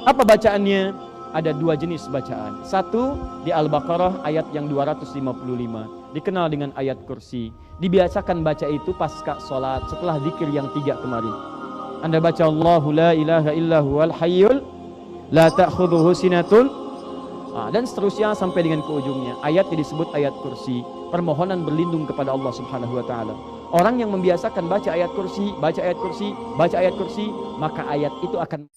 Apa bacaannya? Ada dua jenis bacaan. Satu di Al-Baqarah ayat yang 255, dikenal dengan ayat kursi. Dibiasakan baca itu pasca sholat setelah zikir yang 3 kemarin. Anda baca Allahu la ilaha illa huwal hayyul la ta'khudhuhu sinatun, dan seterusnya sampai dengan ke ujungnya. Ayat yang disebut ayat kursi, permohonan berlindung kepada Allah Subhanahu wa taala. Orang yang membiasakan baca ayat kursi, baca ayat kursi, baca ayat kursi, maka ayat itu akan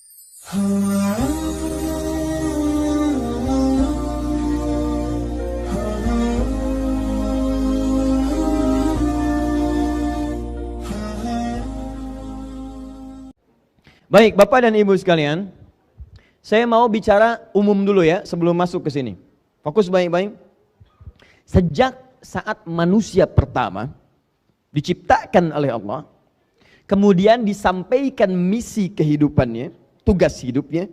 Baik, Bapak dan Ibu sekalian, saya mau bicara umum dulu ya sebelum masuk ke sini. Fokus baik-baik. Sejak saat manusia pertama diciptakan oleh Allah, kemudian disampaikan misi kehidupannya, tugas hidupnya,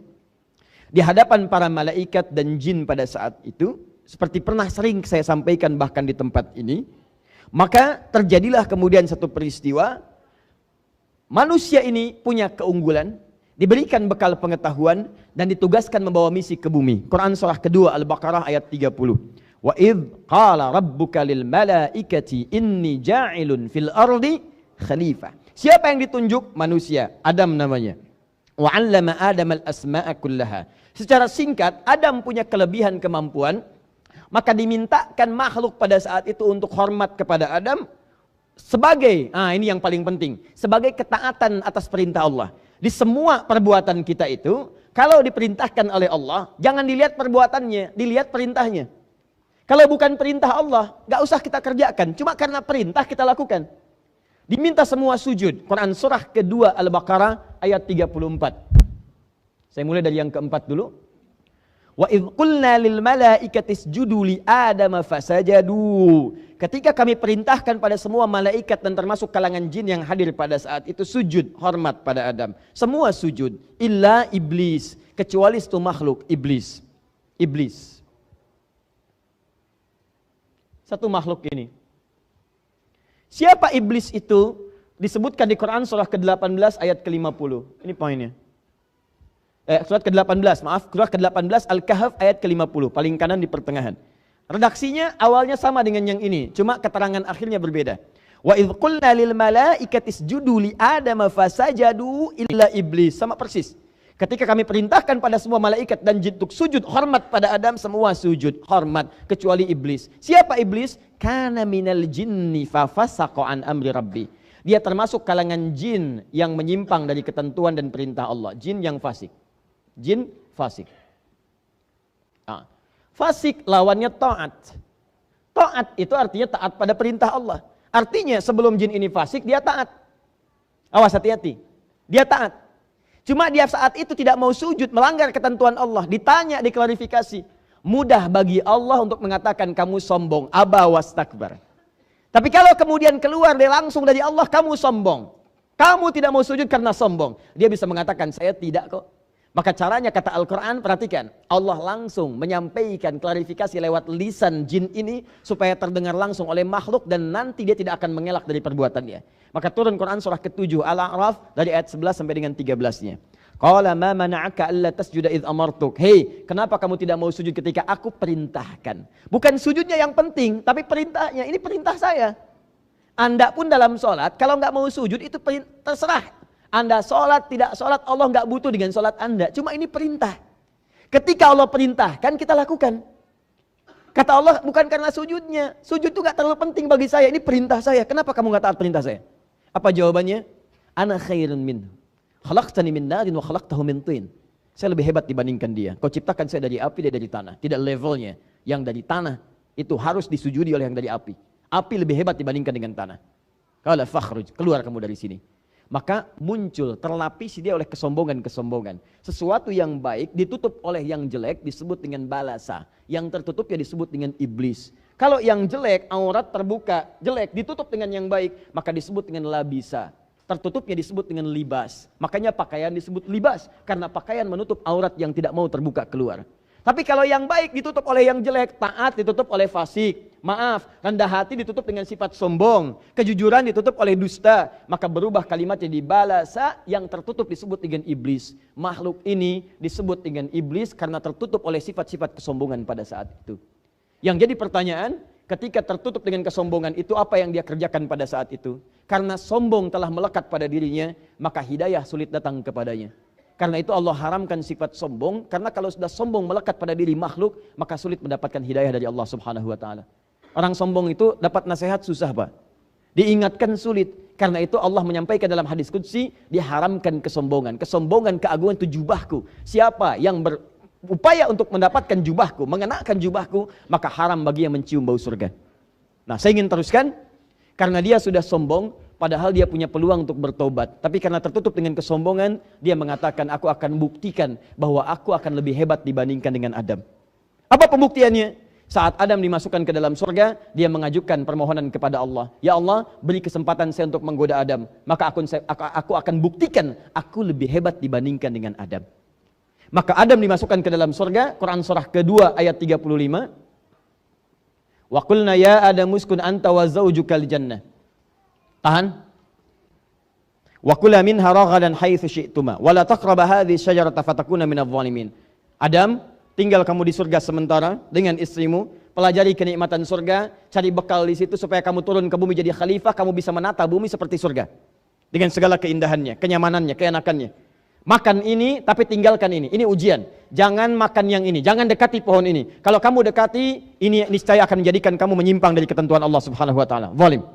di hadapan para malaikat dan jin pada saat itu, seperti pernah sering saya sampaikan bahkan di tempat ini, maka terjadilah kemudian satu peristiwa. Manusia ini punya keunggulan, diberikan bekal pengetahuan, dan ditugaskan membawa misi ke bumi. Quran surah kedua Al-Baqarah ayat 30. Wa idh qala rabbuka lil malaikati inni ja'ilun fil ardi khalifah. Siapa yang ditunjuk? Manusia, Adam namanya. Wa 'allama Adam al-asma'a kullaha. Secara singkat, Adam punya kelebihan kemampuan, maka dimintakan makhluk pada saat itu untuk hormat kepada Adam sebagai, ini yang paling penting, sebagai ketaatan atas perintah Allah. Di semua perbuatan kita itu, kalau diperintahkan oleh Allah, jangan dilihat perbuatannya, dilihat perintahnya. Kalau bukan perintah Allah, gak usah kita kerjakan, cuma karena perintah kita lakukan. Diminta semua sujud. Quran surah kedua Al-Baqarah ayat 34. Saya mulai dari yang keempat dulu. Wa idh qulna lil malaikati isjudu li Adama fasajadu. Ketika kami perintahkan pada semua malaikat dan termasuk kalangan jin yang hadir pada saat itu sujud hormat pada Adam. Semua sujud illa iblis, kecuali satu makhluk, iblis. Iblis. Satu makhluk ini. Siapa iblis itu? Disebutkan di Quran surah ke-18 ayat ke-50. Ini poinnya. Surat ke-18, surah ke-18 Al-Kahf ayat ke-50, paling kanan di pertengahan. Redaksinya awalnya sama dengan yang ini, cuma keterangan akhirnya berbeda. Wa idh qulna lil malaikati isjudu li Adama fasajadu illa iblis, sama persis. Ketika kami perintahkan pada semua malaikat dan jin untuk sujud hormat pada Adam, semua sujud hormat kecuali iblis. Siapa iblis? Kana minal jinni fa fasaqa an amri rabbi. Dia termasuk kalangan jin yang menyimpang dari ketentuan dan perintah Allah, jin yang fasik. Jin fasik. Fasik lawannya taat. Taat itu artinya taat pada perintah Allah. Artinya sebelum jin ini fasik, dia taat. Awas, hati-hati. Dia taat. Cuma dia saat itu tidak mau sujud, melanggar ketentuan Allah. Ditanya, diklarifikasi. Mudah bagi Allah untuk mengatakan kamu sombong. Aba wastakbar. Tapi kalau kemudian keluar dia langsung dari Allah, kamu sombong. Kamu tidak mau sujud karena sombong. Dia bisa mengatakan saya tidak kok. Maka caranya kata Al-Quran, perhatikan. Allah langsung menyampaikan klarifikasi lewat lisan jin ini supaya terdengar langsung oleh makhluk dan nanti dia tidak akan mengelak dari perbuatannya. Maka turun Quran surah ke-7 Al-A'raf dari ayat 11 sampai dengan 13-nya. Qala ma mana'aka alla tasjuda idh amartuk. Hei, kenapa kamu tidak mau sujud ketika aku perintahkan? Bukan sujudnya yang penting, tapi perintahnya. Ini perintah saya. Anda pun dalam sholat, kalau nggak mau sujud itu terserah. Anda sholat, tidak sholat, Allah nggak butuh dengan sholat Anda. Cuma ini perintah. Ketika Allah perintahkan, kita lakukan. Kata Allah, bukan karena sujudnya. Sujud itu nggak terlalu penting bagi saya. Ini perintah saya. Kenapa kamu nggak taat perintah saya? Apa jawabannya? Ana khairun minhu. Khalaqtani min narin wa khalaqtahu min tin. Saya lebih hebat dibandingkan dia. Kau ciptakan saya dari api, dia dari tanah. Tidak levelnya. Yang dari tanah itu harus disujudi oleh yang dari api. Api lebih hebat dibandingkan dengan tanah. Qala fakhruj, keluar kamu dari sini. Maka muncul, terlapisi dia oleh kesombongan-kesombongan. Sesuatu yang baik ditutup oleh yang jelek disebut dengan balasa. Yang tertutup ya disebut dengan iblis. Kalau yang jelek, aurat terbuka, jelek ditutup dengan yang baik, maka disebut dengan labisa. Tertutupnya disebut dengan libas. Makanya pakaian disebut libas. Karena pakaian menutup aurat yang tidak mau terbuka keluar. Tapi kalau yang baik ditutup oleh yang jelek, taat ditutup oleh fasik, maaf, rendah hati ditutup dengan sifat sombong, kejujuran ditutup oleh dusta, maka berubah kalimatnya di balasa, yang tertutup disebut dengan iblis. Makhluk ini disebut dengan iblis karena tertutup oleh sifat-sifat kesombongan pada saat itu. Yang jadi pertanyaan, ketika tertutup dengan kesombongan itu, apa yang dia kerjakan pada saat itu? Karena sombong telah melekat pada dirinya, maka hidayah sulit datang kepadanya. Karena itu Allah haramkan sifat sombong, karena kalau sudah sombong melekat pada diri makhluk, maka sulit mendapatkan hidayah dari Allah Subhanahu wa taala. Orang sombong itu dapat nasihat susah, Pak. Diingatkan sulit. Karena itu Allah menyampaikan dalam hadis qudsi, diharamkan kesombongan. Kesombongan, keagungan itu jubahku. Siapa yang berupaya untuk mendapatkan jubahku, mengenakan jubahku, maka haram bagi yang mencium bau surga. Nah, saya ingin teruskan, karena dia sudah sombong, padahal dia punya peluang untuk bertobat. Tapi karena tertutup dengan kesombongan, dia mengatakan, aku akan buktikan bahwa aku akan lebih hebat dibandingkan dengan Adam. Apa pembuktiannya? Saat Adam dimasukkan ke dalam surga, dia mengajukan permohonan kepada Allah. Ya Allah, beri kesempatan saya untuk menggoda Adam. Maka aku akan buktikan, aku lebih hebat dibandingkan dengan Adam. Maka Adam dimasukkan ke dalam surga, Quran surah kedua ayat 35. Wa qulna ya Adam uskun anta wa zawjukal jannah. Tahan. Wa kula minha raghadan haitsu syi'tuma wa la taqraba hadhihi syajarata fatakuna minadh dhalimin. Adam, tinggal kamu di surga sementara dengan istrimu, pelajari kenikmatan surga, cari bekal di situ supaya kamu turun ke bumi jadi khalifah, kamu bisa menata bumi seperti surga. Dengan segala keindahannya, kenyamanannya, keenakannya. Makan ini tapi tinggalkan ini. Ini ujian. Jangan makan yang ini, jangan dekati pohon ini. Kalau kamu dekati, ini niscaya akan menjadikan kamu menyimpang dari ketentuan Allah Subhanahu wa taala. Zalim.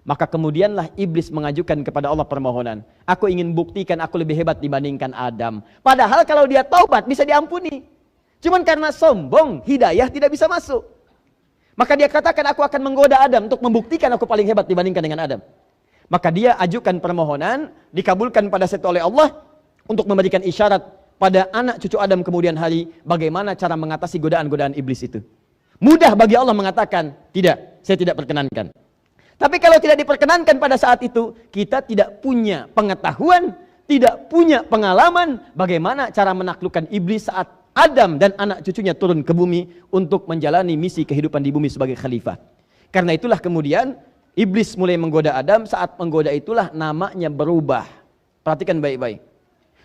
Maka kemudianlah iblis mengajukan kepada Allah permohonan. Aku ingin buktikan aku lebih hebat dibandingkan Adam. Padahal kalau dia taubat bisa diampuni. Cuman karena sombong, hidayah tidak bisa masuk. Maka dia katakan, aku akan menggoda Adam untuk membuktikan aku paling hebat dibandingkan dengan Adam. Maka dia ajukan permohonan, dikabulkan pada saat oleh Allah untuk memberikan isyarat pada anak cucu Adam kemudian hari, bagaimana cara mengatasi godaan-godaan iblis itu. Mudah bagi Allah mengatakan, tidak, saya tidak perkenankan. Tapi kalau tidak diperkenankan pada saat itu, kita tidak punya pengetahuan, tidak punya pengalaman bagaimana cara menaklukkan iblis saat Adam dan anak cucunya turun ke bumi untuk menjalani misi kehidupan di bumi sebagai khalifah. Karena itulah kemudian iblis mulai menggoda Adam, saat menggoda itulah namanya berubah. Perhatikan baik-baik.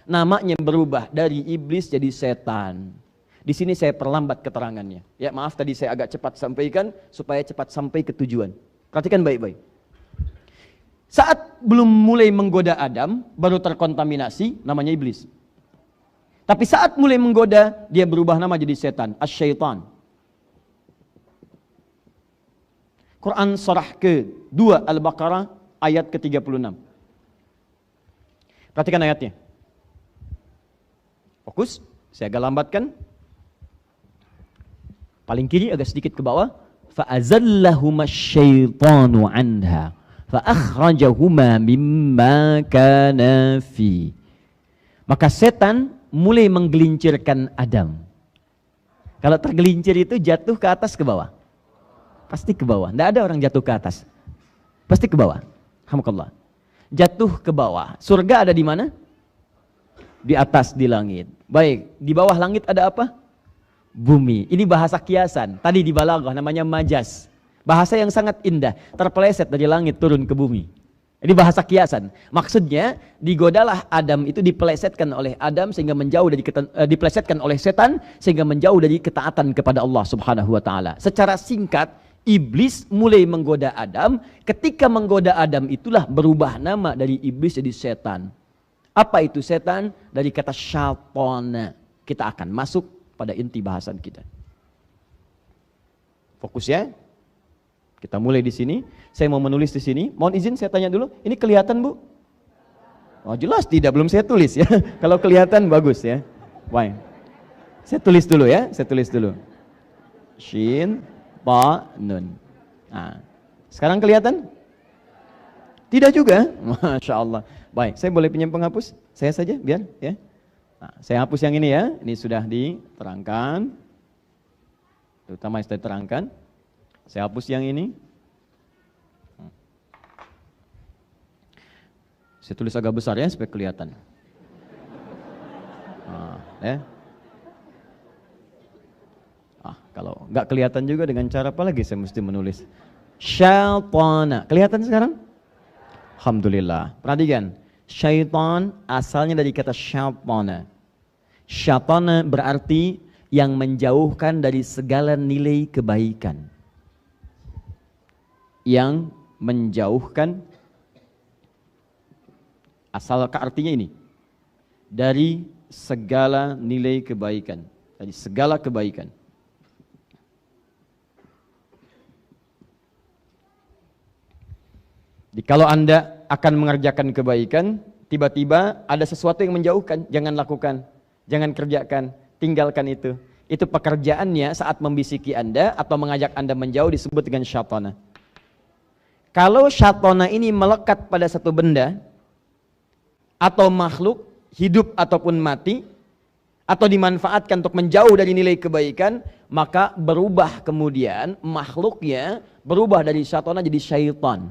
Namanya berubah dari iblis jadi setan. Di sini saya perlambat keterangannya. Ya, maaf tadi saya agak cepat sampaikan supaya cepat sampai ke tujuan. Perhatikan baik-baik. Saat belum mulai menggoda Adam, baru terkontaminasi, namanya iblis. Tapi saat mulai menggoda, dia berubah nama jadi setan, asy-syaitan. Quran surah ke-2 Al-Baqarah ayat ke-36. Perhatikan ayatnya. Fokus, saya agak lambatkan. Paling kiri agak sedikit ke bawah. فَأَزَلَّهُمَا الشَّيْطَانُ عَنْهَا فَأَخْرَجَهُمَا مِمَّا كَانَا فِيهِ. Maka setan mulai menggelincirkan Adam. Kalau tergelincir itu jatuh ke atas ke bawah? Pasti ke bawah. Tidak ada orang jatuh ke atas. Pasti ke bawah. Alhamdulillah. Jatuh ke bawah. Surga ada di mana? Di atas, di langit. Baik, di bawah langit ada apa? Bumi. Ini bahasa kiasan. Tadi di balaghah namanya majaz. Bahasa yang sangat indah. Terpeleset dari langit turun ke bumi. Ini bahasa kiasan. Maksudnya digodalah Adam itu dipelesetkan oleh Adam sehingga menjauh dari dipelesetkan oleh setan sehingga menjauh dari ketaatan kepada Allah Subhanahu wa taala. Secara singkat, iblis mulai menggoda Adam. Ketika menggoda Adam itulah berubah nama dari iblis jadi setan. Apa itu setan? Dari kata syaitan. Kita akan masuk pada inti bahasan kita. Fokus ya. Kita mulai di sini. Saya mau menulis di sini. Mohon izin saya tanya dulu. Ini kelihatan, Bu? Oh, jelas tidak, belum saya tulis ya. Kalau kelihatan bagus ya. Baik. Saya tulis dulu ya. Saya tulis dulu. Shin, ta, nun. Nah, sekarang kelihatan? Tidak juga. Masya Allah. Baik, saya boleh pinjam penghapus? Saya saja biar ya. Nah, saya hapus yang ini ya. Ini sudah diterangkan. Terutama yang sudah diterangkan. Saya hapus yang ini. Saya tulis agak besar ya supaya kelihatan. Nah, ya. Kalau nggak kelihatan juga dengan cara apa lagi saya mesti menulis? Syaitana. Kelihatan sekarang? Alhamdulillah. Perhatikan. Syaitan asalnya dari kata syaitana. Syaitana berarti yang menjauhkan dari segala nilai kebaikan. Yang menjauhkan, asal artinya ini, dari segala nilai kebaikan, dari segala kebaikan. Jadi kalau Anda akan mengerjakan kebaikan, tiba-tiba ada sesuatu yang menjauhkan, jangan lakukan, jangan kerjakan, tinggalkan itu. Itu pekerjaannya saat membisiki Anda atau mengajak Anda menjauh disebut dengan syaitana. Kalau syaitana ini melekat pada satu benda atau makhluk, hidup ataupun mati, atau dimanfaatkan untuk menjauh dari nilai kebaikan, maka berubah kemudian makhluknya berubah dari syaitana jadi syaitan.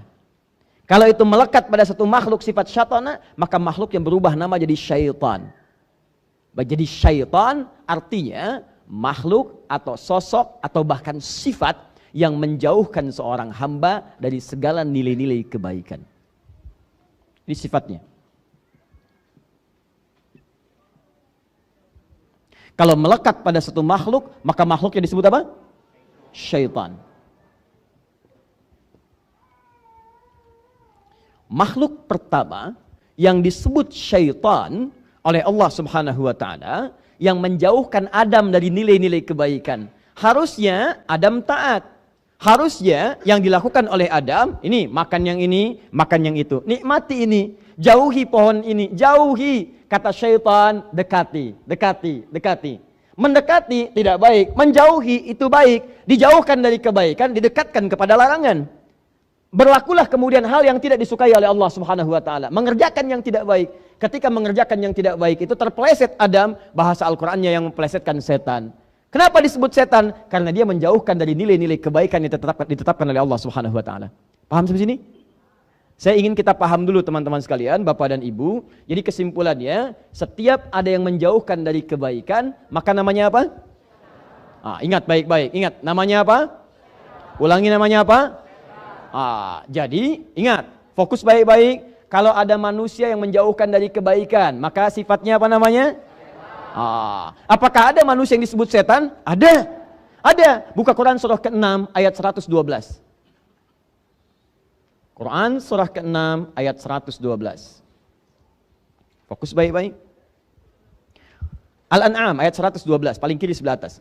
Kalau itu melekat pada satu makhluk sifat syaitana, maka makhluk yang berubah nama jadi syaitan. Jadi syaitan artinya makhluk atau sosok atau bahkan sifat yang menjauhkan seorang hamba dari segala nilai-nilai kebaikan. Ini sifatnya. Kalau melekat pada satu makhluk, maka makhluknya disebut apa? Syaitan. Makhluk pertama yang disebut syaitan oleh Allah Subhanahu wa taala yang menjauhkan Adam dari nilai-nilai kebaikan. Harusnya Adam taat. Harusnya yang dilakukan oleh Adam, ini makan yang ini, makan yang itu. Nikmati ini, jauhi pohon ini, jauhi. Kata syaitan, dekati, dekati, dekati. Mendekati tidak baik, menjauhi itu baik. Dijauhkan dari kebaikan, didekatkan kepada larangan. Berlakulah kemudian hal yang tidak disukai oleh Allah Subhanahu wa taala, mengerjakan yang tidak baik. Ketika mengerjakan yang tidak baik itu terpeleset Adam, bahasa Al-Qur'annya yang mempelesetkan setan. Kenapa disebut setan? Karena dia menjauhkan dari nilai-nilai kebaikan yang ditetapkan oleh Allah Subhanahu wa taala. Paham sampai sini? Saya ingin kita paham dulu teman-teman sekalian, Bapak dan Ibu. Jadi kesimpulannya, setiap ada yang menjauhkan dari kebaikan, maka namanya apa? Ingat baik-baik, ingat namanya apa? Ulangi namanya apa? Jadi ingat, fokus baik-baik. Kalau ada manusia yang menjauhkan dari kebaikan, maka sifatnya apa namanya? Apakah ada manusia yang disebut setan? Ada. Ada. Buka Quran surah ke-6 ayat 112. Quran surah ke-6 ayat 112. Fokus baik-baik. Al-An'am ayat 112, paling kiri sebelah atas.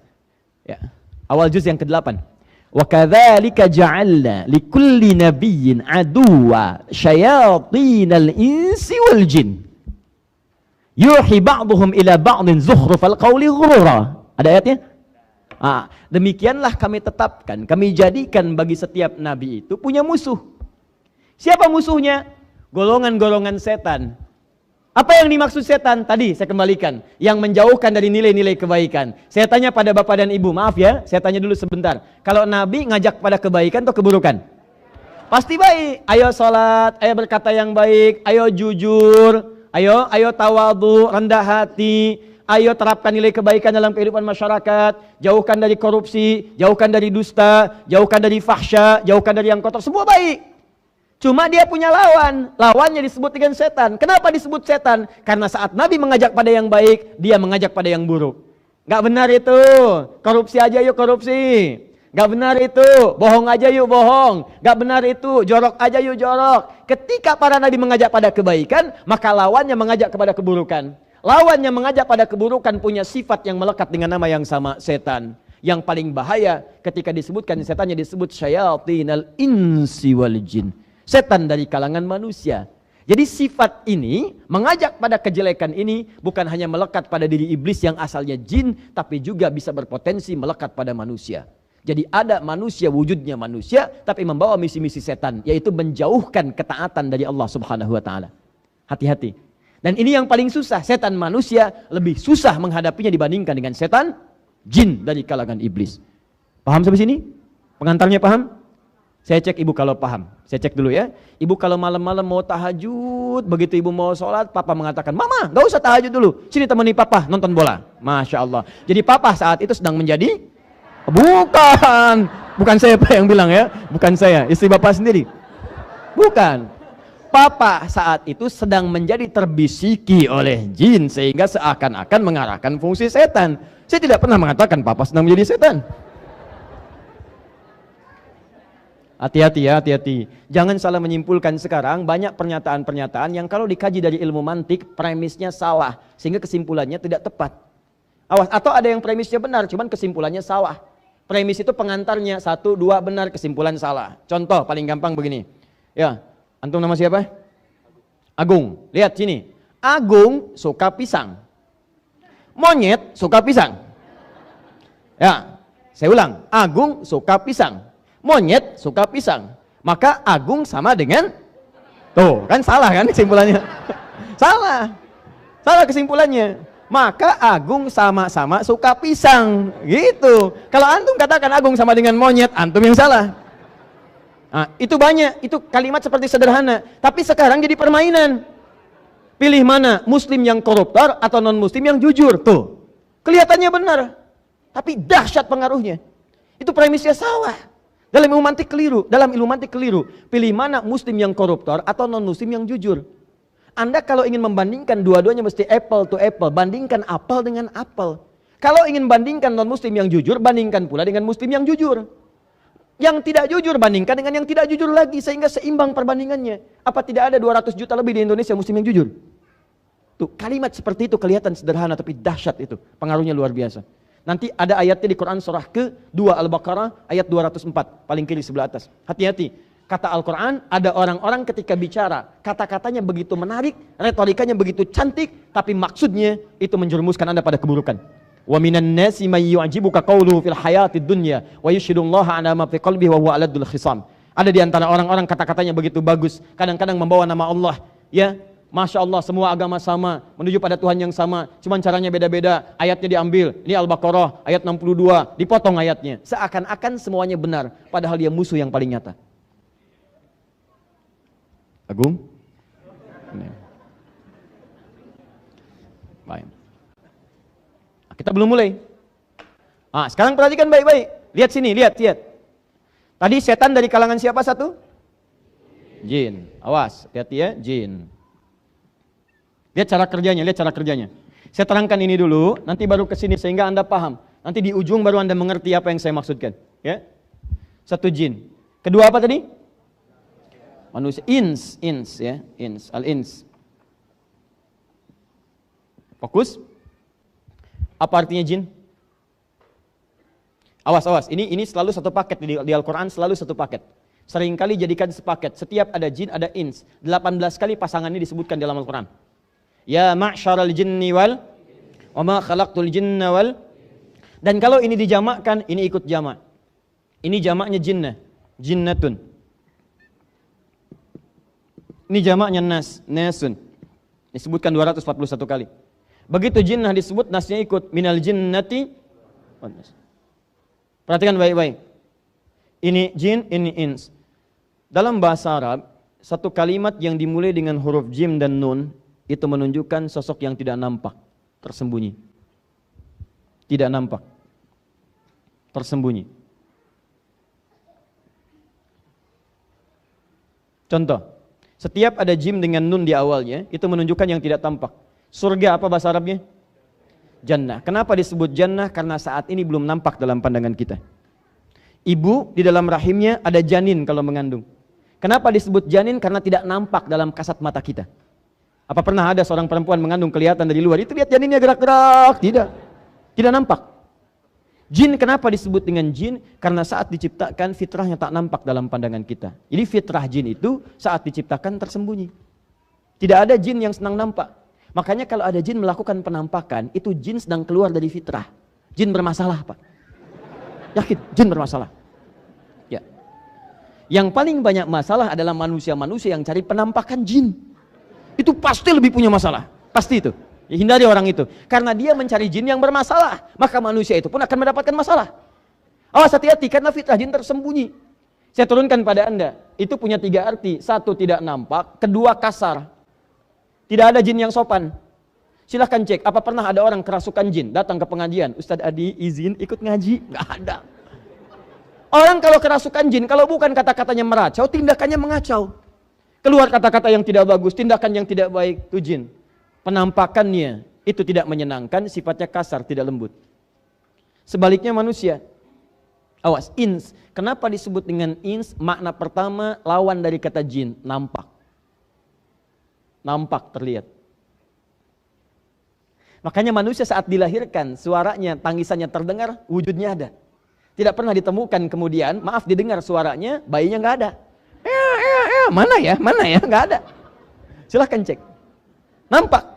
Ya. Awal juz yang ke-8. وَكَذَلِكَ جَعَلْنَا لِكُلِّ نَبِيٍّ عَدُوًّا شَيَاطِينَ الْإِنسِ وَالْجِنِّ يُوحِي بَعْضُهُمْ إِلَى بَعْضٍ زُخْرُفَ الْقَوْلِ غُرُورًا. Ada ayatnya? Demikianlah kami tetapkan, kami jadikan bagi setiap nabi itu punya musuh. Siapa musuhnya? Golongan-golongan setan. Apa yang dimaksud setan? Tadi saya kembalikan, yang menjauhkan dari nilai-nilai kebaikan. Saya tanya pada Bapak dan Ibu, maaf ya, saya tanya dulu sebentar. Kalau Nabi ngajak pada kebaikan atau keburukan? Pasti baik. Ayo sholat, ayo berkata yang baik, ayo jujur, ayo tawadhu, rendah hati, ayo terapkan nilai kebaikan dalam kehidupan masyarakat, jauhkan dari korupsi, jauhkan dari dusta, jauhkan dari fahsya, jauhkan dari yang kotor, semua baik. Cuma dia punya lawan, lawannya disebut dengan setan. Kenapa disebut setan? Karena saat Nabi mengajak pada yang baik, dia mengajak pada yang buruk. Gak benar itu, korupsi aja yuk korupsi. Gak benar itu, bohong aja yuk bohong. Gak benar itu, jorok aja yuk jorok. Ketika para Nabi mengajak pada kebaikan, maka lawannya mengajak kepada keburukan. Lawannya mengajak pada keburukan punya sifat yang melekat dengan nama yang sama, setan. Yang paling bahaya ketika disebutkan setannya disebut syayatinal insi wal jin. Setan dari kalangan manusia. Jadi sifat ini mengajak pada kejelekan ini bukan hanya melekat pada diri iblis yang asalnya jin, tapi juga bisa berpotensi melekat pada manusia. Jadi ada manusia, wujudnya manusia, tapi membawa misi-misi setan, yaitu menjauhkan ketaatan dari Allah Subhanahu wa taala. Hati-hati. Dan ini yang paling susah, setan manusia lebih susah menghadapinya dibandingkan dengan setan jin dari kalangan iblis. Paham sampai sini? Pengantarnya paham? Saya cek ibu kalau paham. Saya cek dulu ya. Ibu kalau malam-malam mau tahajud, begitu ibu mau sholat, papa mengatakan, Mama gak usah tahajud dulu, sini temani papa nonton bola. Masya Allah. Jadi papa saat itu sedang menjadi Bukan. Bukan saya Pak yang bilang ya. Bukan saya. Istri Bapak sendiri. Bukan. Papa saat itu sedang menjadi terbisiki oleh jin sehingga seakan-akan mengarahkan fungsi setan. Saya tidak pernah mengatakan Papa sedang menjadi setan. Hati-hati ya, hati-hati. Jangan salah menyimpulkan sekarang banyak pernyataan-pernyataan yang kalau dikaji dari ilmu mantik premisnya salah sehingga kesimpulannya tidak tepat. Awas, atau ada yang premisnya benar cuman kesimpulannya salah. Premis itu pengantarnya 1, 2 benar, kesimpulan salah. Contoh paling gampang begini. Ya, antum nama siapa? Agung. Lihat sini. Agung suka pisang. Monyet suka pisang. Ya, saya ulang. Agung suka pisang. Monyet suka pisang. Maka Agung sama dengan, tuh kan salah kan kesimpulannya. Salah kesimpulannya. Maka Agung sama-sama suka pisang gitu. Kalau antum katakan Agung sama dengan monyet, antum yang salah. Nah, itu banyak, itu kalimat seperti sederhana, tapi sekarang jadi permainan. Pilih mana, muslim yang koruptor atau non muslim yang jujur. Tuh kelihatannya benar, tapi dahsyat pengaruhnya. Itu premisnya salah. Dalam ilmu mantik keliru. Pilih mana, muslim yang koruptor atau non muslim yang jujur. Anda kalau ingin membandingkan dua-duanya mesti apple to apple, bandingkan apel dengan apel. Kalau ingin bandingkan non muslim yang jujur, bandingkan pula dengan muslim yang jujur. Yang tidak jujur bandingkan dengan yang tidak jujur lagi sehingga seimbang perbandingannya. Apa tidak ada 200 juta lebih di Indonesia muslim yang jujur? Tuh, kalimat seperti itu kelihatan sederhana tapi dahsyat itu. Pengaruhnya luar biasa. Nanti ada ayatnya di Quran surah ke-2 Al-Baqarah ayat 204, paling kiri sebelah atas. Hati-hati. Kata Al-Quran, ada orang-orang ketika bicara, kata-katanya begitu menarik, retorikanya begitu cantik, tapi maksudnya itu menjerumuskan Anda pada keburukan. Wa minan nasi may yu'jibuka qawluhu fil hayatid dunya wa yushhidullaha 'ala ma fi qalbihi wa huwa aladul khisam. Ada di antara orang-orang kata-katanya begitu bagus, kadang-kadang membawa nama Allah, ya. Masya Allah, semua agama sama, menuju pada Tuhan yang sama, cuman caranya beda-beda. Ayatnya diambil, ini Al-Baqarah ayat 62, dipotong ayatnya, seakan-akan semuanya benar, padahal dia musuh yang paling nyata. Agung? Baik. Kita belum mulai. Sekarang perhatikan baik-baik. Lihat sini, lihat. Tadi setan dari kalangan siapa satu? Jin. Awas, hati-hati ya, jin. Lihat cara kerjanya. Saya terangkan ini dulu, nanti baru ke sini sehingga Anda paham. Nanti di ujung baru Anda mengerti apa yang saya maksudkan. Ya. Satu jin. Kedua apa tadi? Manusia. Ins, ya. Al-ins. Fokus. Apa artinya jin? Awas. Ini selalu satu paket di Al-Quran, selalu satu paket. Seringkali jadikan sepaket. Setiap ada jin, ada ins. 18 kali pasangan ini disebutkan dalam Al-Quran. Ya ma'syaral jinni wal wa ma khalaqtul jinna wal. Dan kalau ini dijamakkan, ini ikut jamak. Ini jamaknya jinnah, jinnatun. Ini jamaknya nas, nasun. Disebutkan 241 kali. Begitu jinnah disebut, nasnya ikut. Minal jinnati wan nas. Perhatikan baik-baik. Ini jin, ini ins. Dalam bahasa Arab, satu kalimat yang dimulai dengan huruf jim dan nun itu menunjukkan sosok yang tidak nampak, tersembunyi. Tidak nampak, tersembunyi. Contoh, setiap ada jim dengan nun di awalnya, itu menunjukkan yang tidak tampak. Surga apa bahasa Arabnya? Jannah. Kenapa disebut jannah? Karena saat ini belum nampak dalam pandangan kita. Ibu di dalam rahimnya ada janin kalau mengandung. Kenapa disebut janin? Karena tidak nampak dalam kasat mata kita. Apa pernah ada seorang perempuan mengandung kelihatan dari luar? Itu lihat janinnya gerak-gerak. Tidak nampak. Jin kenapa disebut dengan jin? Karena saat diciptakan fitrahnya tak nampak dalam pandangan kita. Jadi fitrah jin itu saat diciptakan tersembunyi. Tidak ada jin yang senang nampak. Makanya kalau ada jin melakukan penampakan, itu jin sedang keluar dari fitrah. Jin bermasalah, Pak. Yakin, jin bermasalah. Ya. Yang paling banyak masalah adalah manusia-manusia yang cari penampakan jin. Itu pasti lebih punya masalah. Pasti itu. Ya, hindari orang itu. Karena dia mencari jin yang bermasalah. Maka manusia itu pun akan mendapatkan masalah. Awas hati-hati karena fitrah jin tersembunyi. Saya turunkan pada Anda. Itu punya 3 arti. 1 tidak nampak. 2 kasar. Tidak ada jin yang sopan. Silahkan cek. Apa pernah ada orang kerasukan jin datang ke pengajian? Ustadz Adi izin ikut ngaji? Nggak ada. Orang kalau kerasukan jin, kalau bukan kata-katanya meracau, tindakannya mengacau. Keluar kata-kata yang tidak bagus, tindakan yang tidak baik, itu jin. Penampakannya itu tidak menyenangkan, sifatnya kasar, tidak lembut. Sebaliknya manusia. Awas, ins. Kenapa disebut dengan ins? Makna pertama, lawan dari kata jin, nampak. Nampak, terlihat. Makanya manusia saat dilahirkan, suaranya, tangisannya terdengar, wujudnya ada. Tidak pernah ditemukan kemudian, maaf didengar suaranya, bayinya nggak ada. Mana ya, nggak ada. Silahkan cek. Nampak.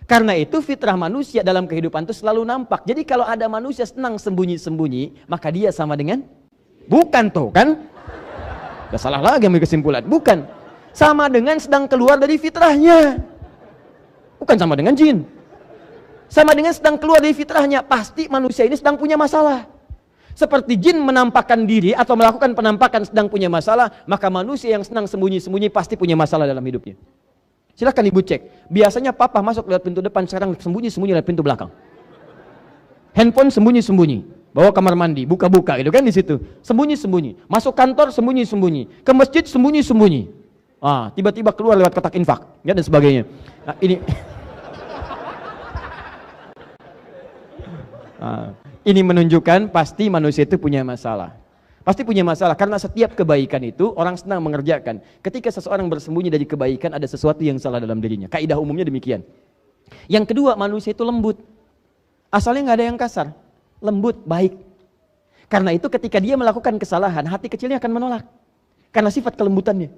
Karena itu fitrah manusia dalam kehidupan itu selalu nampak. Jadi kalau ada manusia senang sembunyi-sembunyi, maka dia sama dengan? Bukan tuh kan? Gak salah lagi ambil kesimpulan. Bukan. Sama dengan sedang keluar dari fitrahnya. Bukan sama dengan jin. Sama dengan sedang keluar dari fitrahnya. Pasti manusia ini sedang punya masalah. Seperti jin menampakkan diri atau melakukan penampakan sedang punya masalah, maka manusia yang senang sembunyi-sembunyi pasti punya masalah dalam hidupnya. Silahkan ibu cek. Biasanya papa masuk lewat pintu depan, sekarang sembunyi-sembunyi lewat pintu belakang. Handphone sembunyi-sembunyi, bawa kamar mandi, buka-buka gitu kan di situ. Sembunyi-sembunyi. Masuk kantor sembunyi-sembunyi. Ke masjid sembunyi-sembunyi. Tiba-tiba keluar lewat kotak infak, ya dan sebagainya. Nah, ini menunjukkan pasti manusia itu punya masalah. Pasti punya masalah karena setiap kebaikan itu orang senang mengerjakan. Ketika seseorang bersembunyi dari kebaikan, ada sesuatu yang salah dalam dirinya. Kaidah umumnya demikian. Yang kedua, manusia itu lembut. Asalnya nggak ada yang kasar. Lembut, baik. Karena itu ketika dia melakukan kesalahan, hati kecilnya akan menolak. Karena sifat kelembutannya.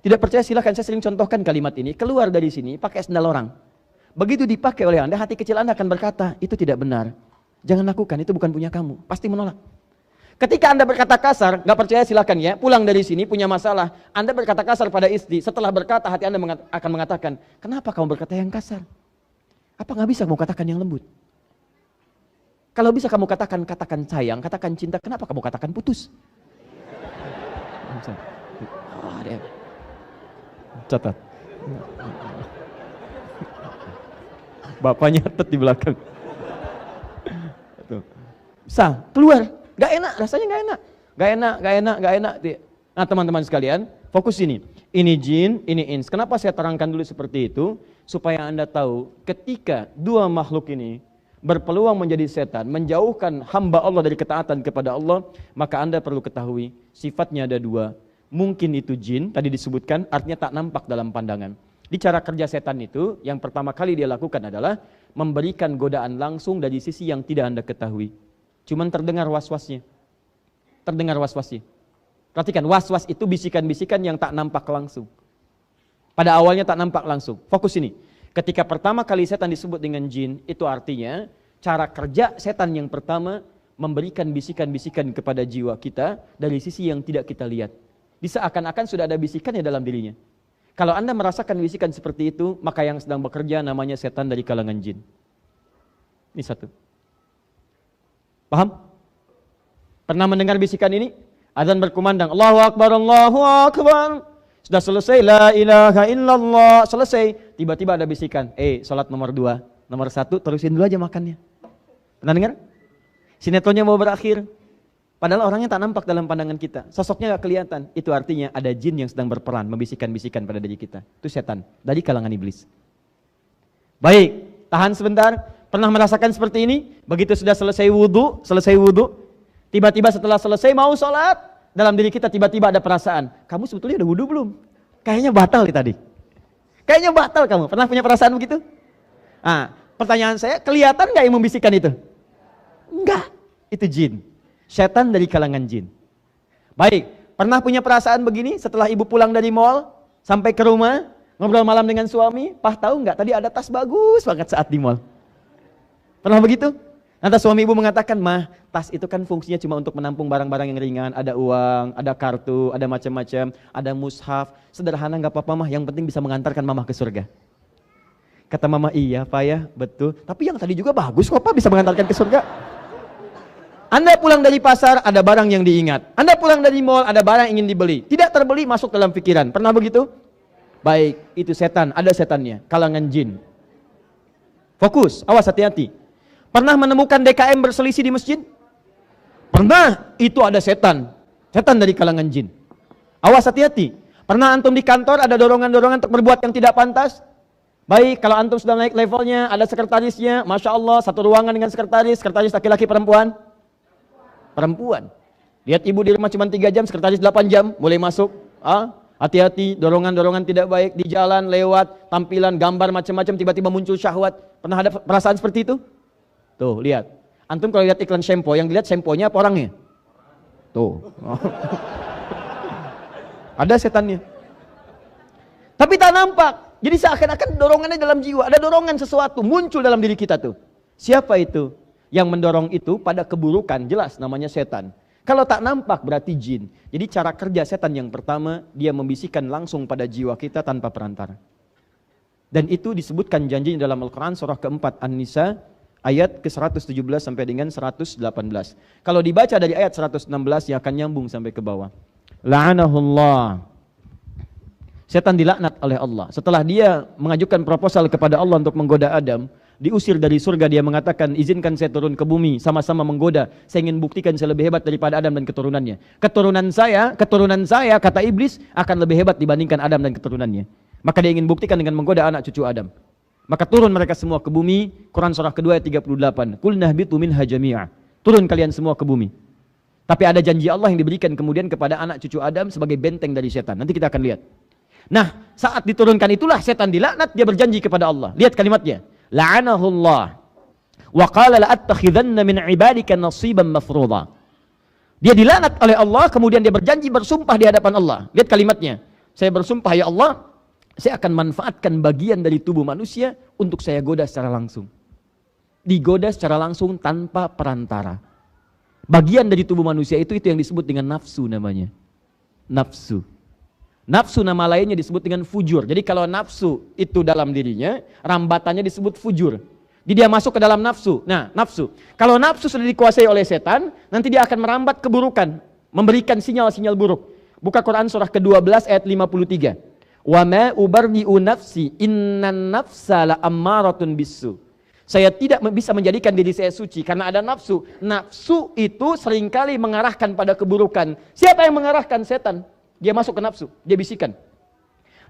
Tidak percaya silahkan, saya sering contohkan kalimat ini. Keluar dari sini pakai sendal orang. Begitu dipakai oleh Anda, hati kecil Anda akan berkata, itu tidak benar. Jangan lakukan, itu bukan punya kamu. Pasti menolak. Ketika Anda berkata kasar, nggak percaya silakan ya, pulang dari sini punya masalah, Anda berkata kasar pada istri, setelah berkata hati Anda akan mengatakan, kenapa kamu berkata yang kasar? Apa nggak bisa kamu katakan yang lembut? Kalau bisa kamu katakan sayang, katakan cinta, kenapa kamu katakan putus? Catat. Bapaknya nyatet di belakang. Bisa, keluar. Gak enak, rasanya gak enak. Nah teman-teman sekalian, fokus ini. Ini jin, ini ins. Kenapa saya terangkan dulu seperti itu? Supaya Anda tahu, ketika dua makhluk ini berpeluang menjadi setan, menjauhkan hamba Allah dari ketaatan kepada Allah, maka Anda perlu ketahui, sifatnya ada dua. Mungkin itu jin, tadi disebutkan, artinya tak nampak dalam pandangan. Di cara kerja setan itu, yang pertama kali dia lakukan adalah memberikan godaan langsung dari sisi yang tidak Anda ketahui. Cuman terdengar was-wasnya. Perhatikan, was-was itu bisikan-bisikan yang tak nampak langsung. Pada awalnya tak nampak langsung. Fokus ini. Ketika pertama kali setan disebut dengan jin, itu artinya cara kerja setan yang pertama memberikan bisikan-bisikan kepada jiwa kita dari sisi yang tidak kita lihat. Seakan-akan sudah ada bisikannya dalam dirinya. Kalau Anda merasakan bisikan seperti itu, maka yang sedang bekerja namanya setan dari kalangan jin. Ini satu. Paham? Pernah mendengar bisikan ini? Azan berkumandang, Allahu Akbar, Allahu Akbar. Sudah selesai, la ilaha illallah. Selesai, tiba-tiba ada bisikan, salat nomor 2, nomor 1, terusin dulu aja makannya. Pernah dengar? Sinetronnya mau berakhir. Padahal orangnya tak nampak dalam pandangan kita. Sosoknya gak kelihatan. Itu artinya ada jin yang sedang berperan, membisikkan-bisikan pada diri kita. Itu setan, dari kalangan iblis. Baik, tahan sebentar. Pernah merasakan seperti ini? Begitu sudah selesai wudhu, tiba-tiba setelah selesai mau sholat, dalam diri kita tiba-tiba ada perasaan, kamu sebetulnya udah wudhu belum? Kayaknya batal nih tadi. Kayaknya batal kamu. Pernah punya perasaan begitu? Pertanyaan saya, kelihatan gak yang membisikkan itu? Enggak, itu jin. Setan dari kalangan jin. Baik, pernah punya perasaan begini setelah ibu pulang dari mall, sampai ke rumah, ngobrol malam dengan suami, tahu nggak tadi ada tas bagus banget saat di mall? Pernah begitu? Nanti suami ibu mengatakan, mah, tas itu kan fungsinya cuma untuk menampung barang-barang yang ringan, ada uang, ada kartu, ada macam-macam, ada mushaf, sederhana nggak apa-apa mah, yang penting bisa mengantarkan mama ke surga. Kata mama, iya Pak ya, betul. Tapi yang tadi juga bagus kok Pak, bisa mengantarkan ke surga. Anda pulang dari pasar, ada barang yang diingat. Anda pulang dari mall, ada barang yang ingin dibeli. Tidak terbeli, masuk dalam pikiran. Pernah begitu? Baik, itu setan, ada setannya, kalangan jin. Fokus, awas hati-hati. Pernah menemukan DKM berselisih di masjid? Pernah itu ada setan dari kalangan jin. Awas, hati-hati. Pernah antum di kantor ada dorongan-dorongan untuk berbuat yang tidak pantas? Baik, kalau antum sudah naik levelnya, ada sekretarisnya, Masya Allah, satu ruangan dengan sekretaris laki-laki perempuan? Perempuan. Lihat ibu di rumah cuma 3 jam, sekretaris 8 jam, boleh masuk. Hati-hati, dorongan-dorongan tidak baik, di jalan, lewat, tampilan, gambar, macam-macam, tiba-tiba muncul syahwat. Pernah ada perasaan seperti itu? Tuh, lihat. Antum kalau lihat iklan shampoo, yang dilihat shampoo-nya apa orangnya? Tuh. Ada setannya. Tapi tak nampak. Jadi seakan-akan dorongannya dalam jiwa. Ada dorongan sesuatu muncul dalam diri kita tuh. Siapa itu? Yang mendorong itu pada keburukan, jelas namanya setan. Kalau tak nampak berarti jin. Jadi cara kerja setan yang pertama, dia membisikkan langsung pada jiwa kita tanpa perantara. Dan itu disebutkan janjinya dalam Al-Quran surah keempat An-Nisa ayat ke-117 sampai dengan 118. Kalau dibaca dari ayat 116 ya akan nyambung sampai ke bawah. La'anahullah. Setan dilaknat oleh Allah. Setelah dia mengajukan proposal kepada Allah untuk menggoda Adam, diusir dari surga, dia mengatakan, izinkan saya turun ke bumi, sama-sama menggoda. Saya ingin buktikan saya lebih hebat daripada Adam dan keturunannya. Keturunan saya, kata iblis, akan lebih hebat dibandingkan Adam dan keturunannya. Maka dia ingin buktikan dengan menggoda anak cucu Adam. Maka turun mereka semua ke bumi. Quran surah kedua ayat 38. Qul nahbitu minha jami'a. Turun kalian semua ke bumi. Tapi ada janji Allah yang diberikan kemudian kepada anak cucu Adam sebagai benteng dari setan. Nanti kita akan lihat. Nah, saat diturunkan itulah setan dilaknat, dia berjanji kepada Allah. Lihat kalimatnya. La'anahullah. Wa qala la'attakhidanna min ibadika nasiban mafruḍa. Dia dilaknat oleh Allah, kemudian dia berjanji bersumpah di hadapan Allah. Lihat kalimatnya. Saya bersumpah ya Allah, saya akan manfaatkan bagian dari tubuh manusia untuk saya goda secara langsung. Digoda secara langsung tanpa perantara. Bagian dari tubuh manusia itu yang disebut dengan nafsu namanya. Nafsu. Nafsu nama lainnya disebut dengan fujur. Jadi kalau nafsu itu dalam dirinya, rambatannya disebut fujur. Jadi dia masuk ke dalam nafsu. Nah, nafsu. Kalau nafsu sudah dikuasai oleh setan, nanti dia akan merambat keburukan, memberikan sinyal-sinyal buruk. Buka Quran surah ke-12 ayat 53. Wa ma ubarri'u nafsi innan nafsa la'ammaratun bisu. Saya tidak bisa menjadikan diri saya suci karena ada nafsu. Nafsu itu seringkali mengarahkan pada keburukan. Siapa yang mengarahkan? Setan. Dia masuk ke nafsu, dia bisikan.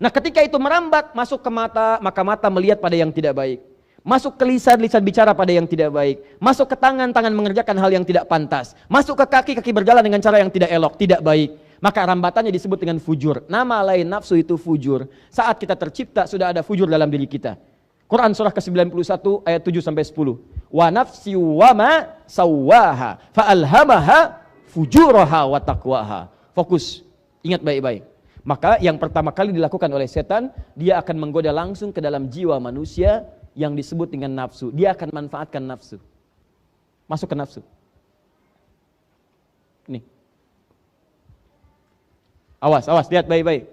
Nah, ketika itu merambat masuk ke mata, maka mata melihat pada yang tidak baik. Masuk ke lisan, lisan bicara pada yang tidak baik. Masuk ke tangan, tangan mengerjakan hal yang tidak pantas. Masuk ke kaki, kaki berjalan dengan cara yang tidak elok, tidak baik. Maka rambatannya disebut dengan fujur. Nama lain nafsu itu fujur. Saat kita tercipta sudah ada fujur dalam diri kita. Quran surah ke-91 ayat 7 sampai 10. Wa nafsi wa ma sawwaha fa alhamaha fujuraha wa taqwaha. Fokus. Ingat baik-baik. Maka yang pertama kali dilakukan oleh setan, dia akan menggoda langsung ke dalam jiwa manusia yang disebut dengan nafsu. Dia akan manfaatkan nafsu. Masuk ke nafsu. Nih. Awas, lihat baik-baik.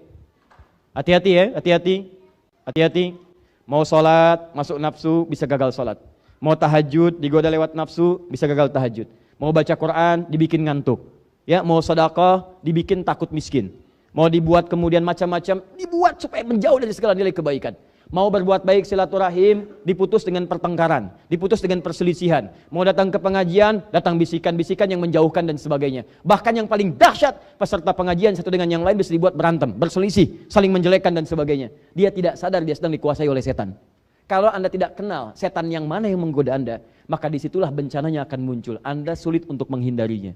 Hati-hati ya, hati-hati. Mau sholat, masuk nafsu, bisa gagal sholat. Mau tahajud, digoda lewat nafsu, bisa gagal tahajud. Mau baca Quran, dibikin ngantuk. Ya, mau sedekah, dibikin takut miskin. Mau dibuat kemudian macam-macam, dibuat supaya menjauh dari segala nilai kebaikan. Mau berbuat baik silaturahim, diputus dengan pertengkaran, diputus dengan perselisihan. Mau datang ke pengajian, datang bisikan-bisikan yang menjauhkan dan sebagainya. Bahkan yang paling dahsyat, peserta pengajian satu dengan yang lain bisa dibuat berantem, berselisih, saling menjelekkan dan sebagainya. Dia tidak sadar dia sedang dikuasai oleh setan. Kalau Anda tidak kenal setan yang mana yang menggoda Anda, maka disitulah bencananya akan muncul. Anda sulit untuk menghindarinya.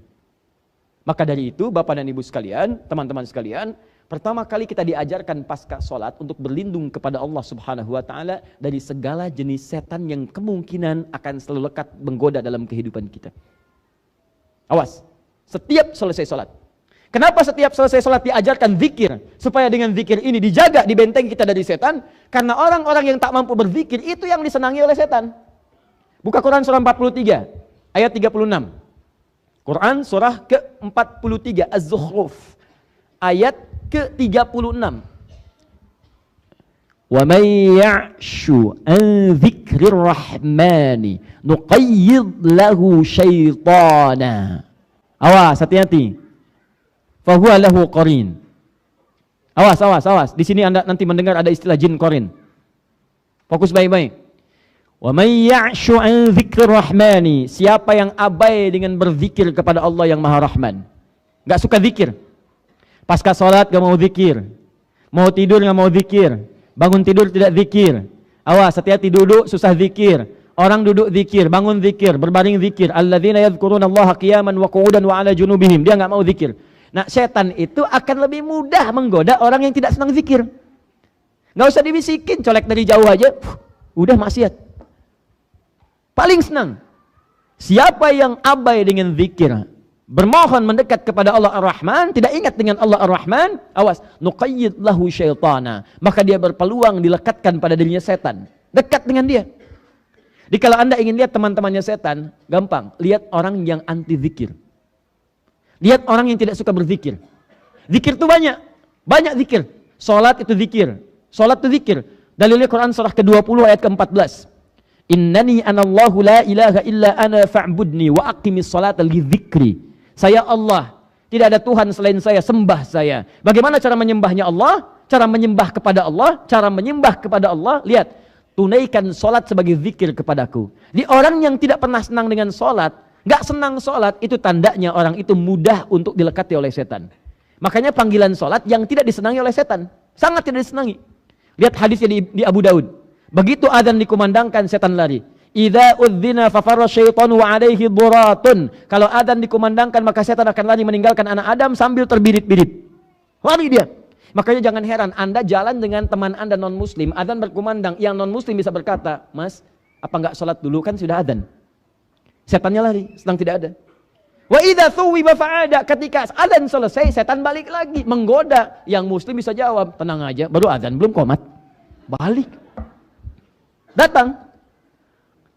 Maka dari itu Bapak dan Ibu sekalian, teman-teman sekalian, pertama kali kita diajarkan pasca sholat untuk berlindung kepada Allah Subhanahu wa ta'ala dari segala jenis setan yang kemungkinan akan selalu lekat menggoda dalam kehidupan kita. Awas, setiap selesai sholat. Kenapa setiap selesai sholat diajarkan zikir? Supaya dengan zikir ini dijaga, dibenteng kita dari setan. Karena orang-orang yang tak mampu berzikir itu yang disenangi oleh setan. Buka Quran surah 43 ayat 36. Quran surah ke-43 Az-Zukhruf ayat ke-36. Wa may ya'shu an dzikrir rahmani nuqayyid lahu syaitana. Awas, hati-hati. Fa huwa lahu qarin. Awas. Di sini Anda nanti mendengar ada istilah jin qarin. Fokus baik-baik. Wa may ya'shu 'an dzikrir rahmani, siapa yang abai dengan berzikir kepada Allah yang Maha Rahman. Enggak suka zikir. Pasca salat enggak mau zikir. Mau tidur enggak mau zikir. Bangun tidur tidak zikir. Awas, hati-hati, duduk susah zikir. Orang duduk zikir, bangun zikir, berbaring zikir. Alladzina yadhkurunallaha qiyaman wa qu'udan wa 'ala junubihim. Dia enggak mau zikir. Nah, setan itu akan lebih mudah menggoda orang yang tidak senang zikir. Enggak usah dibisikin, colek dari jauh aja. Udah maksiat. Paling senang siapa yang abai dengan zikir, bermohon mendekat kepada Allah Ar-Rahman, tidak ingat dengan Allah Ar-Rahman, awas, nuqayyid lahu syaitana, maka dia berpeluang dilekatkan pada dirinya setan, dekat dengan dia. Jadi kalau Anda ingin lihat teman-temannya setan, gampang, lihat orang yang anti zikir. Lihat orang yang tidak suka berzikir. Zikir itu banyak zikir. Salat itu zikir. Salat itu zikir. Dalilnya Quran surah ke-20 ayat ke-14. Innani anallahu la ilaha illa ana fa'budni wa aqimis salata li dzikri. Saya Allah, tidak ada Tuhan selain saya, sembah saya. Bagaimana cara menyembahnya Allah? Cara menyembah kepada Allah, cara menyembah kepada Allah, lihat, tunaikan salat sebagai zikir kepadaku. Di orang yang tidak pernah senang dengan salat, enggak senang salat, itu tandanya orang itu mudah untuk dilekati oleh setan. Makanya panggilan salat yang tidak disenangi oleh setan, sangat tidak disenangi. Lihat hadisnya di Abu Daud. Begitu adzan dikumandangkan, setan lari. Idza udzina fafarra syaitanu wa alaihi duratun. Kalau adzan dikumandangkan maka setan akan lari meninggalkan anak Adam sambil terbirit-birit. Lari dia. Makanya jangan heran Anda jalan dengan teman Anda non muslim, adzan berkumandang, yang non muslim bisa berkata, "Mas, apa enggak salat dulu, kan sudah adzan?" Setannya lari, sedang tidak ada. Wa idza thuwiba fa'ada, ketika adzan selesai setan balik lagi menggoda. Yang muslim bisa jawab, "Tenang aja, baru adzan belum qomat." Balik. Datang.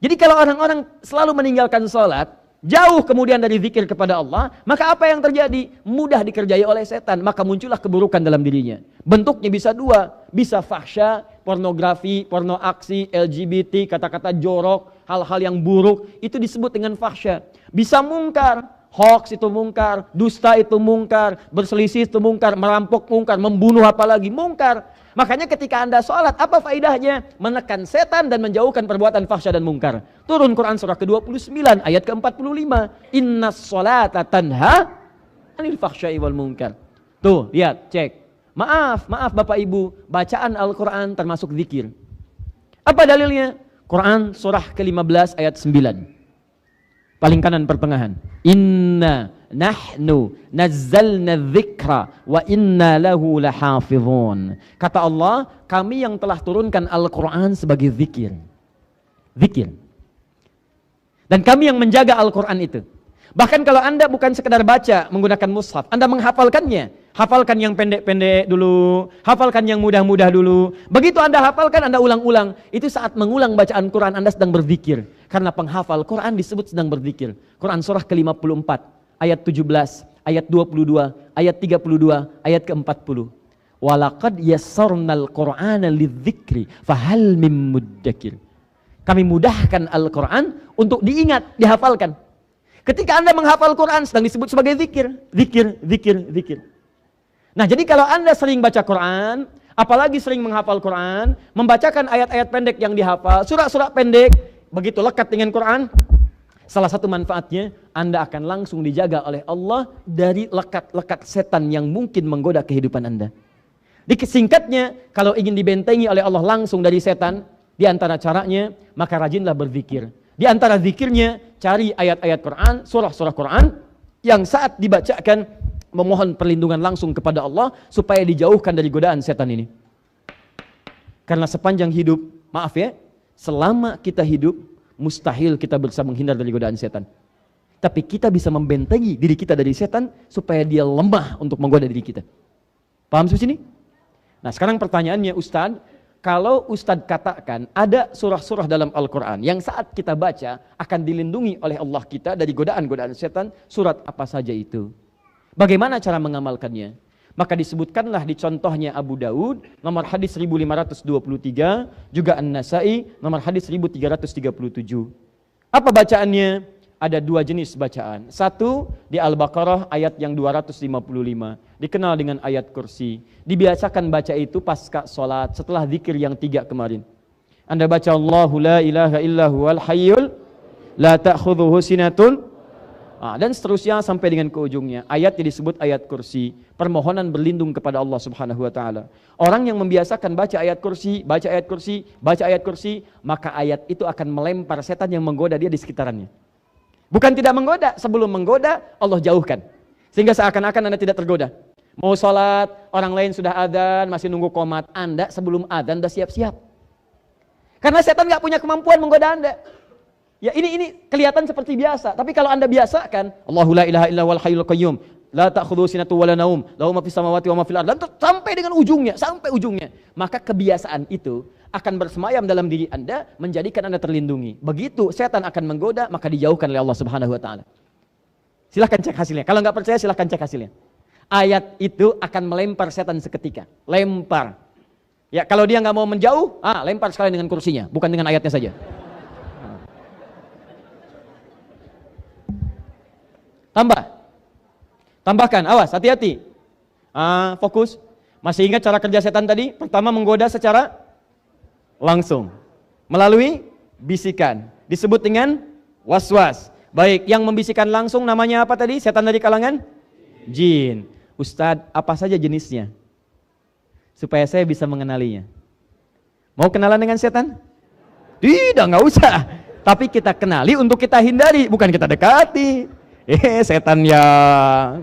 Jadi kalau orang-orang selalu meninggalkan sholat, jauh kemudian dari zikir kepada Allah, maka apa yang terjadi? Mudah dikerjai oleh setan, maka muncullah keburukan dalam dirinya. Bentuknya bisa dua, bisa fahsya, pornografi, porno aksi, LGBT, kata-kata jorok, hal-hal yang buruk, itu disebut dengan fahsya. Bisa mungkar, hoax itu mungkar, dusta itu mungkar, berselisih itu mungkar, merampok mungkar, membunuh apalagi mungkar. Makanya ketika Anda sholat, apa faedahnya? Menekan setan dan menjauhkan perbuatan fahsya dan mungkar. Turun Quran surah ke-29 ayat ke-45. Innas sholata tanha anil fahsyai wal munkar. Tuh, lihat, cek. Maaf Bapak Ibu, bacaan Al-Quran termasuk zikir. Apa dalilnya? Quran surah ke-15 ayat 9. Paling kanan pertengahan. Inna nahnu nazzalna dzikra wa inna lahu lahafizun. Kata Allah, kami yang telah turunkan Al-Quran sebagai zikir. Zikir. Dan kami yang menjaga Al-Quran itu. Bahkan kalau Anda bukan sekedar baca menggunakan mushaf, Anda menghafalkannya. Hafalkan yang pendek-pendek dulu, hafalkan yang mudah-mudah dulu. Begitu Anda hafalkan, Anda ulang-ulang. Itu saat mengulang bacaan Quran, Anda sedang berzikir. Karena penghafal Quran disebut sedang berzikir. Quran surah ke-54, ayat 17, ayat 22, ayat 32, ayat ke-40. Walaqad yassarnal Qur'ana lidzikri fahal mim muddakir. Kami mudahkan Al-Quran untuk diingat, dihafalkan. Ketika Anda menghafal Quran sedang disebut sebagai zikir. Zikir, zikir, zikir. Nah, jadi kalau Anda sering baca Quran, apalagi sering menghafal Quran, membacakan ayat-ayat pendek yang dihafal, surah-surah pendek, begitu lekat dengan Quran, salah satu manfaatnya, Anda akan langsung dijaga oleh Allah dari lekat-lekat setan yang mungkin menggoda kehidupan Anda. Singkatnya, kalau ingin dibentengi oleh Allah langsung dari setan, di antara caranya, maka rajinlah berzikir. Di antara zikirnya, cari ayat-ayat Quran, surah-surah Quran, yang saat dibacakan, memohon perlindungan langsung kepada Allah supaya dijauhkan dari godaan setan ini. Karena sepanjang hidup, maaf ya, selama kita hidup, mustahil kita bisa menghindar dari godaan setan. Tapi kita bisa membentengi diri kita dari setan supaya dia lemah untuk menggoda diri kita. Paham sampai sini? Nah, sekarang pertanyaannya, Ustadz, kalau Ustadz katakan ada surah-surah dalam Al-Quran yang saat kita baca akan dilindungi oleh Allah kita dari godaan-godaan setan, surat apa saja itu? Bagaimana cara mengamalkannya? Maka disebutkanlah di contohnya Abu Daud, nomor hadis 1523, juga An-Nasai, nomor hadis 1337. Apa bacaannya? Ada dua jenis bacaan. Satu, di Al-Baqarah ayat yang 255, dikenal dengan ayat kursi. Dibiasakan baca itu pasca sholat, setelah zikir yang 3 kemarin. Anda baca Allahu la ilaha illa huwal hayyul la ta'khudhuhu sinatun, dan seterusnya sampai dengan ke ujungnya. Ayatnya disebut ayat kursi, permohonan berlindung kepada Allah Subhanahu wa taala. Orang yang membiasakan baca ayat kursi, baca ayat kursi, baca ayat kursi, maka ayat itu akan melempar setan yang menggoda dia di sekitarannya. Bukan tidak menggoda, sebelum menggoda Allah jauhkan. Sehingga seakan-akan Anda tidak tergoda. Mau sholat, orang lain sudah adzan, masih nunggu qomat. Anda sebelum adzan sudah siap-siap. Karena setan gak punya kemampuan menggoda Anda. Ya ini kelihatan seperti biasa, tapi kalau Anda biasakan Allahu la ilaha illa huwal hayyul qayyum la ta'khudhuhu sinatun wa la naum lahu ma fis samawati wa ma fil ardh, sampai dengan ujungnya, maka kebiasaan itu akan bersemayam dalam diri Anda, menjadikan Anda terlindungi. Begitu setan akan menggoda, maka dijauhkan oleh Allah Subhanahu wa taala. Silahkan cek hasilnya. Kalau nggak percaya silahkan cek hasilnya. Ayat itu akan melempar setan seketika. Lempar. Ya, kalau dia nggak mau menjauh, lempar sekalian dengan kursinya, bukan dengan ayatnya saja. Tambahkan, awas, hati-hati. Fokus. Masih ingat cara kerja setan tadi? Pertama menggoda secara langsung, melalui bisikan, disebut dengan waswas. Baik, yang membisikkan langsung namanya apa tadi? Setan dari kalangan jin. Ustadz, apa saja jenisnya? Supaya saya bisa mengenalinya. Mau kenalan dengan setan? Tidak, nggak usah. Tapi kita kenali untuk kita hindari, bukan kita dekati. Setan yang